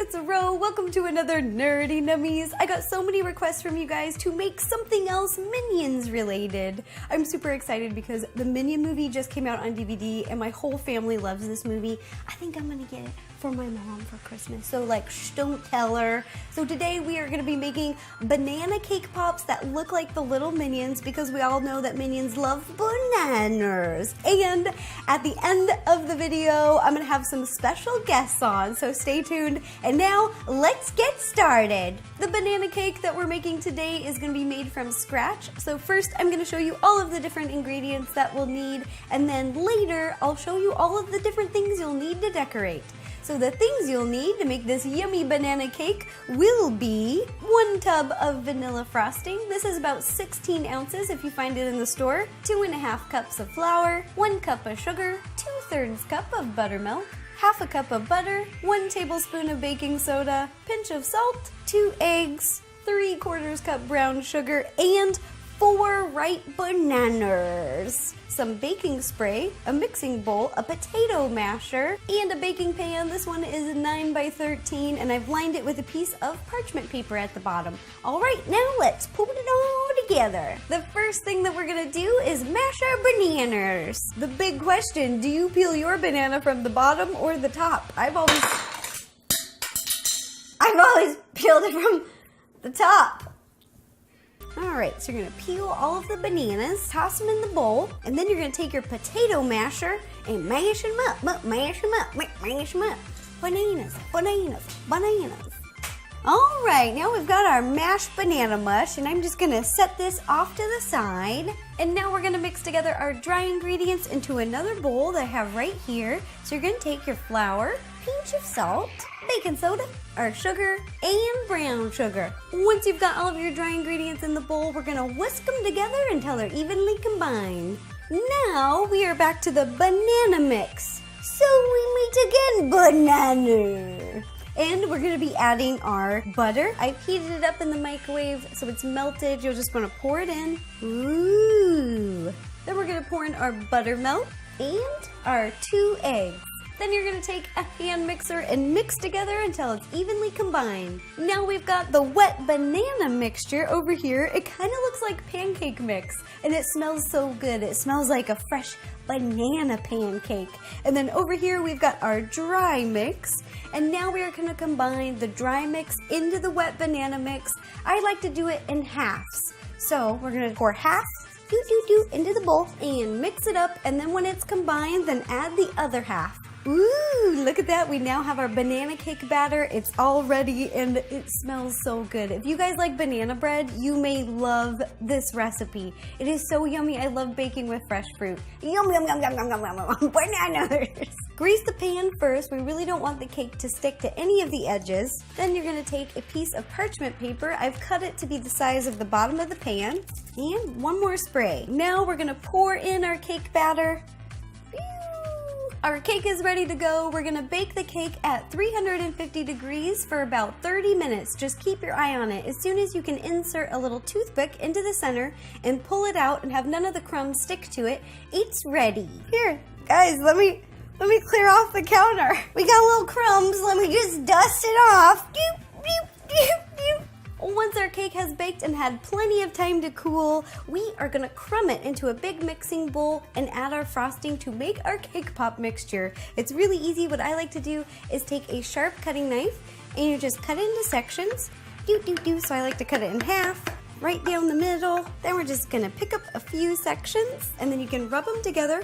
it's Ro. Welcome to another Nerdy Nummies. I got so many requests from you guys to make something else Minions related. I'm super excited because the Minion movie just came out on DVD and my whole family loves this movie. I think I'm gonna get it for my mom for Christmas. So like, shh, don't tell her. So today we are gonna be making banana cake pops that look like the little Minions because we all know that Minions love bananas. And at the end of the video, I'm gonna have some special guests on, so stay tuned. And now, let's get started. The banana cake that we're making today is gonna be made from scratch. So first, I'm gonna show you all of the different ingredients that we'll need, and then later, I'll show you all of the different things you'll need to decorate. So the things you'll need to make this yummy banana cake will be 1 tub of vanilla frosting. This is about 16 ounces if you find it in the store. 2.5 cups of flour, 1 cup of sugar, 2/3 cup of buttermilk, 1/2 cup of butter, 1 tablespoon of baking soda, pinch of salt, 2 eggs, 3/4 cup brown sugar, and 4 ripe bananas. Some baking spray, a mixing bowl, a potato masher, and a baking pan. This one is 9 by 13, and I've lined it with a piece of parchment paper at the bottom. All right, now let's put it all together. The first thing that we're gonna do is mash our bananas. The big question, do you peel your banana from the bottom or the top? I've always peeled it from the top. All right, so you're gonna peel all of the bananas, toss them in the bowl, and then you're gonna take your potato masher and mash them up, mash them up, mash them up. Bananas, bananas, bananas. All right, now we've got our mashed banana mush, and I'm just gonna set this off to the side. And now we're gonna mix together our dry ingredients into another bowl that I have right here. So you're gonna take your flour, pinch of salt, baking soda, our sugar, and brown sugar. Once you've got all of your dry ingredients in the bowl, we're gonna whisk them together until they're evenly combined. Now we are back to the banana mix. So we meet again, banana. And we're gonna be adding our butter. I've heated it up in the microwave so it's melted. You'll just wanna pour it in. Ooh. Then we're gonna pour in our buttermilk and our 2 eggs. Then you're gonna take a hand mixer and mix together until it's evenly combined. Now we've got the wet banana mixture over here. It kind of looks like pancake mix, and it smells so good. It smells like a fresh banana pancake. And then over here we've got our dry mix, and now we are gonna combine the dry mix into the wet banana mix. I like to do it in halves. So we're gonna pour half into the bowl and mix it up, and then when it's combined, then add the other half. Ooh, look at that. We now have our banana cake batter. It's all ready and it smells so good. If you guys like banana bread, you may love this recipe. It is so yummy. I love baking with fresh fruit. Yum, yum, yum, yum, yum, yum, yum, yum. Bananas. Grease the pan first. We really don't want the cake to stick to any of the edges. Then you're gonna take a piece of parchment paper. I've cut it to be the size of the bottom of the pan. And 1 more spray. Now we're gonna pour in our cake batter. Our cake is ready to go. We're gonna bake the cake at 350 degrees for about 30 minutes. Just keep your eye on it. As soon as you can insert a little toothpick into the center and pull it out and have none of the crumbs stick to it, it's ready. Here, guys, let me clear off the counter. We got little crumbs. Let me just dust it off. Doop, doop, doop, doop. Once our cake has baked and had plenty of time to cool, we are gonna crumb it into a big mixing bowl and add our frosting to make our cake pop mixture. It's really easy. What I like to do is take a sharp cutting knife and you just cut it into sections. So I like to cut it in half, right down the middle. Then we're just gonna pick up a few sections and then you can rub them together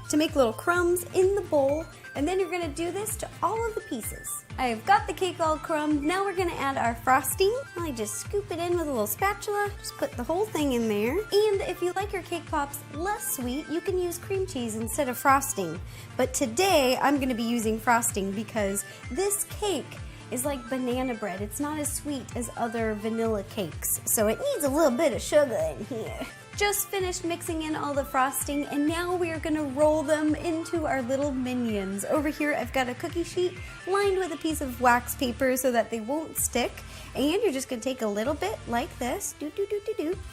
to make little crumbs in the bowl. And then you're gonna do this to all of the pieces. I've got the cake all crumbed. Now we're gonna add our frosting. I just scoop it in with a little spatula. Just put the whole thing in there. And if you like your cake pops less sweet, you can use cream cheese instead of frosting. But today, I'm gonna be using frosting because this cake is like banana bread. It's not as sweet as other vanilla cakes, so it needs a little bit of sugar in here. Just finished mixing in all the frosting, and now we are gonna roll them into our little Minions. Over here, I've got a cookie sheet lined with a piece of wax paper so that they won't stick. And you're just gonna take a little bit like this.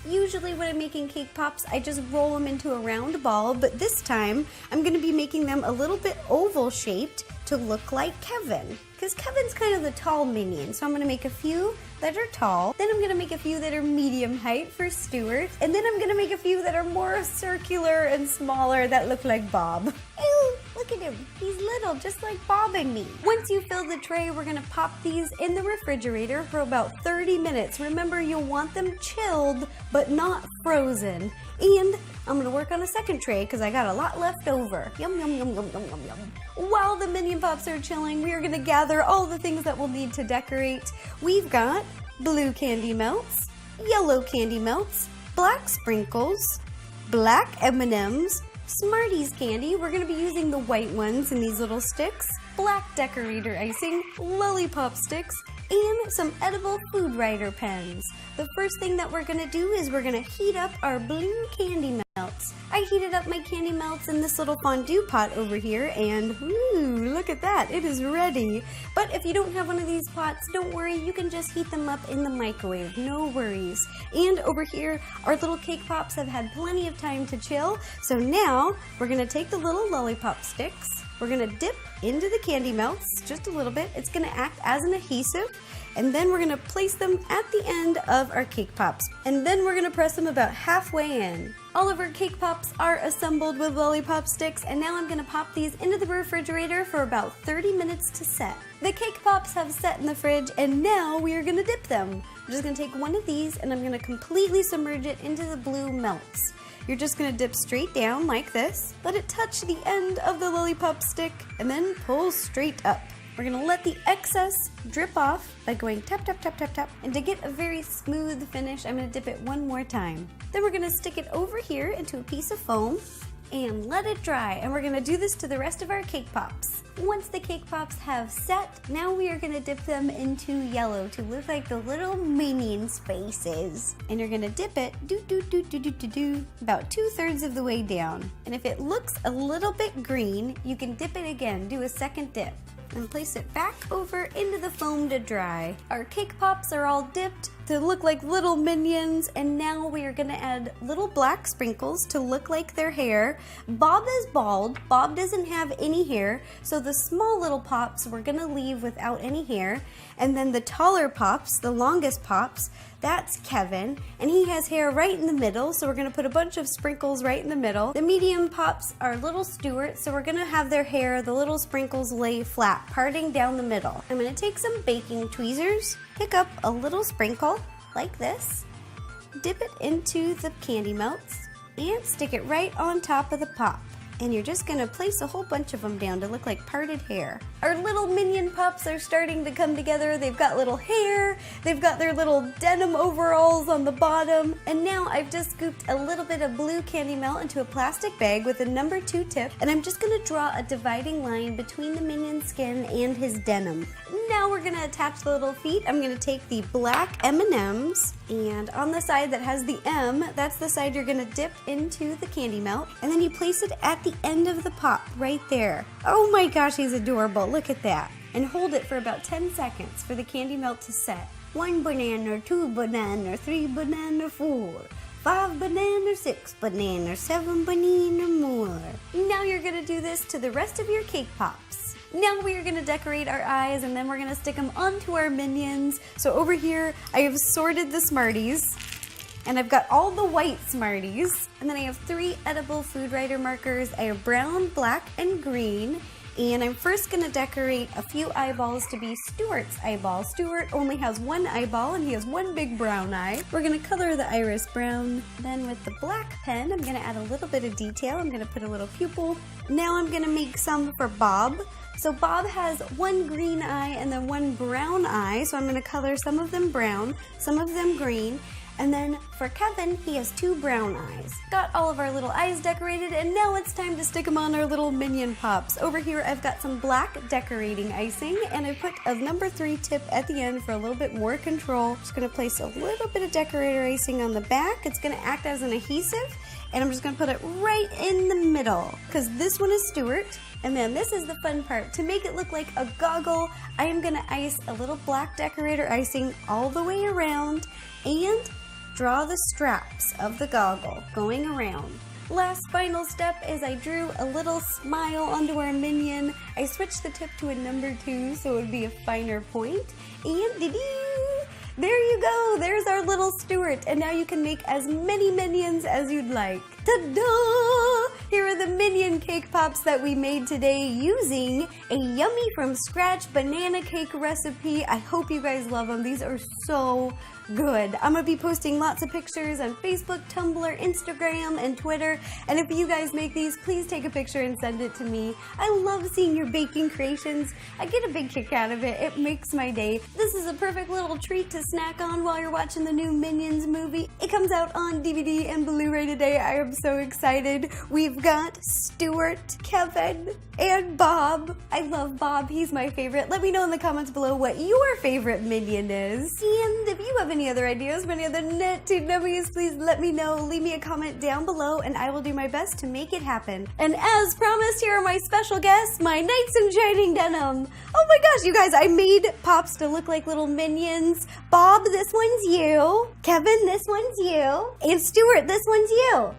Usually when I'm making cake pops, I just roll them into a round ball, but this time, I'm gonna be making them a little bit oval shaped to look like Kevin. because Kevin's kind of the tall minion. So I'm gonna make a few that are tall. Then I'm gonna make a few that are medium height for Stuart. And then I'm gonna make a few that are more circular and smaller that look like Bob. Ew, look at him. He's little, just like Bob and me. Once you fill the tray, we're gonna pop these in the refrigerator for about 30 minutes. Remember, you'll want them chilled, but not frozen. And I'm gonna work on a second tray because I got a lot left over. Yum, yum, yum, yum, yum, yum, yum. While the Minion Pops are chilling, we are gonna gather all the things that we'll need to decorate. We've got blue candy melts, yellow candy melts, black sprinkles, black M&Ms, Smarties candy. We're gonna be using the white ones in these little sticks, black decorator icing, lollipop sticks, and some edible food writer pens. The first thing that we're gonna do is we're gonna heat up our blue candy melts. I heated up my candy melts in this little fondue pot over here, and ooh, look at that, it is ready. But if you don't have one of these pots, don't worry, you can just heat them up in the microwave, no worries. And over here, our little cake pops have had plenty of time to chill, so now we're gonna take the little lollipop sticks, we're gonna dip into the candy melts just a little bit. It's gonna act as an adhesive, and then we're gonna place them at the end of our cake pops. And then we're gonna press them about halfway in. All of our cake pops are assembled with lollipop sticks, and now I'm gonna pop these into the refrigerator for about 30 minutes to set. The cake pops have set in the fridge, and now we are gonna dip them. I'm just gonna take one of these, and I'm gonna completely submerge it into the blue melts. You're just gonna dip straight down like this, let it touch the end of the lollipop stick, and then pull straight up. We're gonna let the excess drip off by going tap, tap, tap, tap, tap. And to get a very smooth finish, I'm gonna dip it one more time. Then we're gonna stick it over here into a piece of foam and let it dry. And we're gonna do this to the rest of our cake pops. Once the cake pops have set, now we are gonna dip them into yellow to look like the little minions' faces. And you're gonna dip it about 2/3 of the way down. And if it looks a little bit green, you can dip it again, do a second dip, and place it back over into the foam to dry. Our cake pops are all dipped to look like little minions, and now we are gonna add little black sprinkles to look like their hair. Bob is bald. Bob doesn't have any hair, so the small little pops we're gonna leave without any hair. And then the taller pops, the longest pops, that's Kevin, and he has hair right in the middle, so we're gonna put a bunch of sprinkles right in the middle. The medium pops are little Stuart, so we're gonna have their hair, the little sprinkles lay flat, parting down the middle. I'm gonna take some baking tweezers, pick up a little sprinkle, like this, dip it into the candy melts, and stick it right on top of the pop. And you're just gonna place a whole bunch of them down to look like parted hair. Our little minion pups are starting to come together. They've got little hair, they've got their little denim overalls on the bottom, and now I've just scooped a little bit of blue candy melt into a plastic bag with a number 2 tip, and I'm just gonna draw a dividing line between the minion skin and his denim. Now we're gonna attach the little feet. I'm gonna take the black M&Ms, and on the side that has the M, that's the side you're gonna dip into the candy melt, and then you place it at the end of the pop right there. Oh my gosh, he's adorable, look at that. And hold it for about 10 seconds for the candy melt to set. 1 banana, 2 banana, 3 banana, 4, 5 banana, 6 banana, 7 banana more. Now you're gonna do this to the rest of your cake pops. Now we are gonna decorate our eyes, and then we're gonna stick them onto our minions. So over here, I have sorted the Smarties, and I've got all the white Smarties, and then I have 3 edible food writer markers. I have brown, black, and green, and I'm first gonna decorate a few eyeballs to be Stuart's eyeball. Stuart only has 1 eyeball, and he has 1 big brown eye. We're gonna color the iris brown. Then with the black pen, I'm gonna add a little bit of detail. I'm gonna put a little pupil. Now I'm gonna make some for Bob. So Bob has 1 green eye and then 1 brown eye, so I'm gonna color some of them brown, some of them green. And then for Kevin, he has 2 brown eyes. Got all of our little eyes decorated, and now it's time to stick them on our little minion pops. Over here, I've got some black decorating icing, and I put a number 3 tip at the end for a little bit more control. Just gonna place a little bit of decorator icing on the back. It's gonna act as an adhesive, and I'm just gonna put it right in the middle, because this one is Stuart. And then this is the fun part. To make it look like a goggle, I am gonna ice a little black decorator icing all the way around and draw the straps of the goggle going around. Last final step is I drew a little smile onto our minion. I switched the tip to a number 2 so it would be a finer point. And there you go, there's our little Stuart. And now you can make as many minions as you'd like. Ta-da! Here are the minion cake pops that we made today using a yummy from scratch banana cake recipe. I hope you guys love them. These are so good. I'm gonna be posting lots of pictures on Facebook, Tumblr, Instagram, and Twitter. And if you guys make these, please take a picture and send it to me. I love seeing your baking creations. I get a big kick out of it. It makes my day. This is a perfect little treat to snack on while you're watching the new Minions movie. It comes out on DVD and Blu-ray today. I am so excited. We've got Stuart, Kevin, and Bob. I love Bob. He's my favorite. Let me know in the comments below what your favorite Minion is. And if you have any other ideas for any other knit-to dummies, please let me know. Leave me a comment down below and I will do my best to make it happen. And as promised, here are my special guests, my Knights in Shining Denim. Oh my gosh, you guys, I made pops to look like little minions. Bob, this one's you. Kevin, this one's you. And Stuart, this one's you.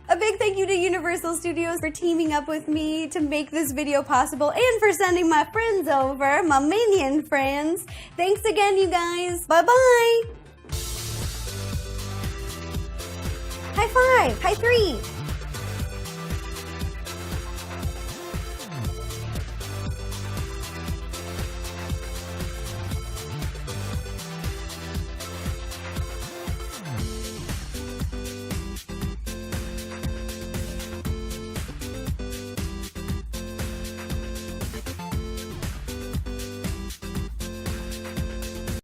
A big thank you to Universal Studios for teaming up with me to make this video possible and for sending my friends over, my minion friends. Thanks again, you guys. Bye-bye. High five. High 3.